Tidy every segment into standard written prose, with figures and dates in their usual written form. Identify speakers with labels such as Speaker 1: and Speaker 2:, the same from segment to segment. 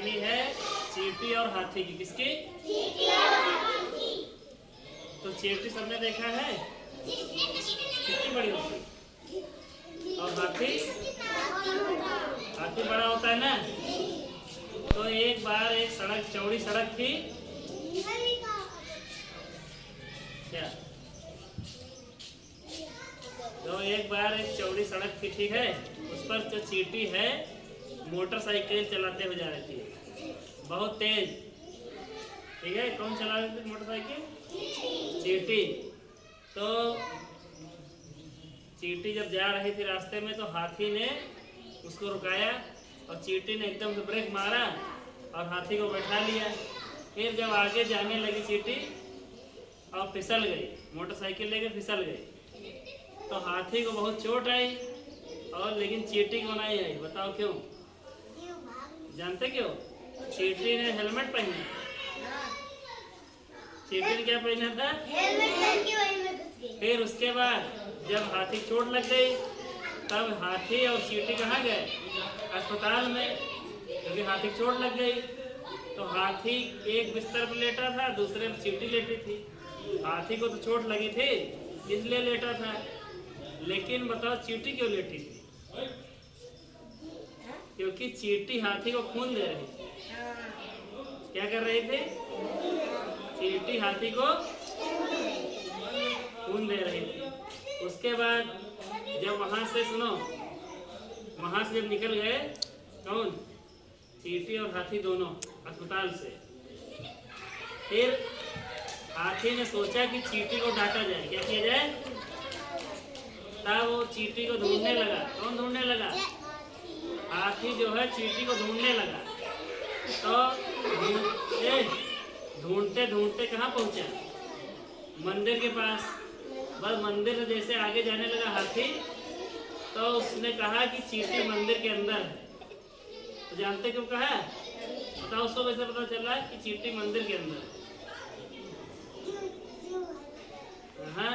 Speaker 1: कहानी है चींटी और हाथी की। किसकी?
Speaker 2: चींटी और हाथी।
Speaker 1: तो चींटी सबने देखा है कितनी बड़ी होती है, और हाथी बड़ा होता है ना। तो एक बार एक सड़क, चौड़ी सड़क थी क्या? तो एक बार एक चौड़ी सड़क थी, ठीक है। उस पर जो चींटी है मोटरसाइकिल चलाते हुए जा रही थी बहुत तेज, ठीक है। कौन चला रही थी मोटरसाइकिल? चींटी। तो चींटी जब जा रही थी रास्ते में तो हाथी ने उसको रुकाया और चींटी ने एकदम से ब्रेक मारा और हाथी को बैठा लिया। फिर जब आगे जाने लगी चींटी और फिसल गई, मोटरसाइकिल लेके फिसल गई, तो हाथी को बहुत चोट आई और लेकिन चींटी को नहीं आई। बताओ क्यों? जानते क्यों? चींटी ने हेलमेट पहना। चींटी ने क्या पहना था? हेलमेट। फिर उसके बाद जब हाथी चोट लग गई तब हाथी और चींटी कहाँ गए? अस्पताल में, क्योंकि हाथी चोट लग गई। तो हाथी एक बिस्तर पर लेटा था, दूसरे पर चींटी लेटी थी। हाथी को तो चोट लगी थी इसलिए लेटा था, लेकिन बताओ चींटी क्यों लेटी थी? क्योंकि चींटी हाथी को खून दे रही थी। क्या कर रही थी? चींटी हाथी को खून दे रही थी। उसके बाद जब वहां से सुनो, वहां से जब निकल गए कौन? चींटी और हाथी दोनों अस्पताल से। फिर हाथी ने सोचा कि चींटी को डांटा जाए। क्या किया जाए? तब वो चींटी को ढूंढने लगा। कौन ढूंढने लगा? हाथी जो है चींटी को ढूंढने लगा। तो ढूंढते ढूंढते कहाँ पहुंचा? मंदिर के पास। बस मंदिर से जैसे आगे जाने लगा हाथी तो उसने कहा कि चींटी मंदिर के अंदर है। तो जानते क्यों कहा? बताओ उसको कैसे पता चला कि चींटी मंदिर के अंदर है? हाँ,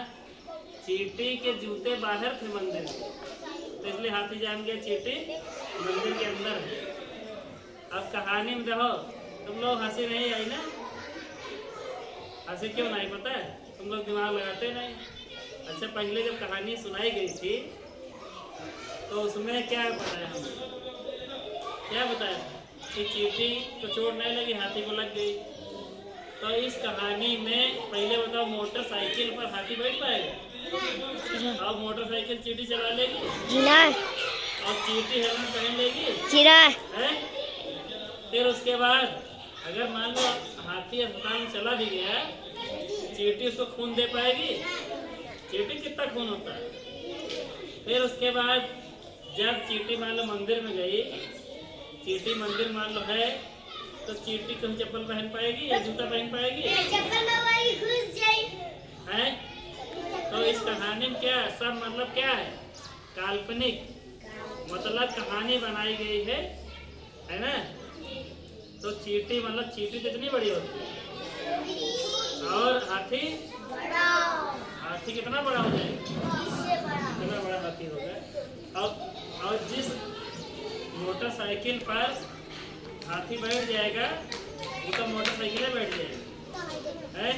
Speaker 1: चींटी के जूते बाहर थे मंदिर से, तो इसलिए हाथी जान गया चींटी मंदिर के अंदर है। अब कहानी में रहो, तुम लोग हंसी नहीं आई ना? हंसी क्यों नहीं? पता है तुम लोग दिमाग लगाते नहीं। अच्छा, पहले जब कहानी सुनाई गई थी तो उसमें क्या बताया हमने? क्या बताया कि चींटी को चोट नहीं लगी, हाथी को लग गई। तो इस कहानी में पहले बताओ, मोटरसाइकिल पर हाथी बैठ पाएगा? और मोटरसाइकिल चींटी चला लेगी? और चींटी हेलमेट पहन लेगी? है? फिर उसके बाद अगर मान लो हाथी अस्पताल में चला भी गया, चींटी उसको खून दे पाएगी? चींटी कितना खून होता है। फिर उसके बाद जब चींटी मान लो मंदिर में गई, चींटी मंदिर मान लो है, तो चींटी कहीं चप्पल पहन पाएगी या जूता पहन पाएगी? है? तो इस कहानी में क्या सब मतलब क्या है? काल्पनिक, मतलब कहानी बनाई गई है ना। तो चींटी मतलब चींटी कितनी बड़ी होती है और हाथी कितना बड़ा हो जाएगा? कितना बड़ा हाथी होगा। और जिस मोटरसाइकिल पर हाथी बैठ जाएगा वो तो मोटरसाइकिल बैठ जाएगा, है?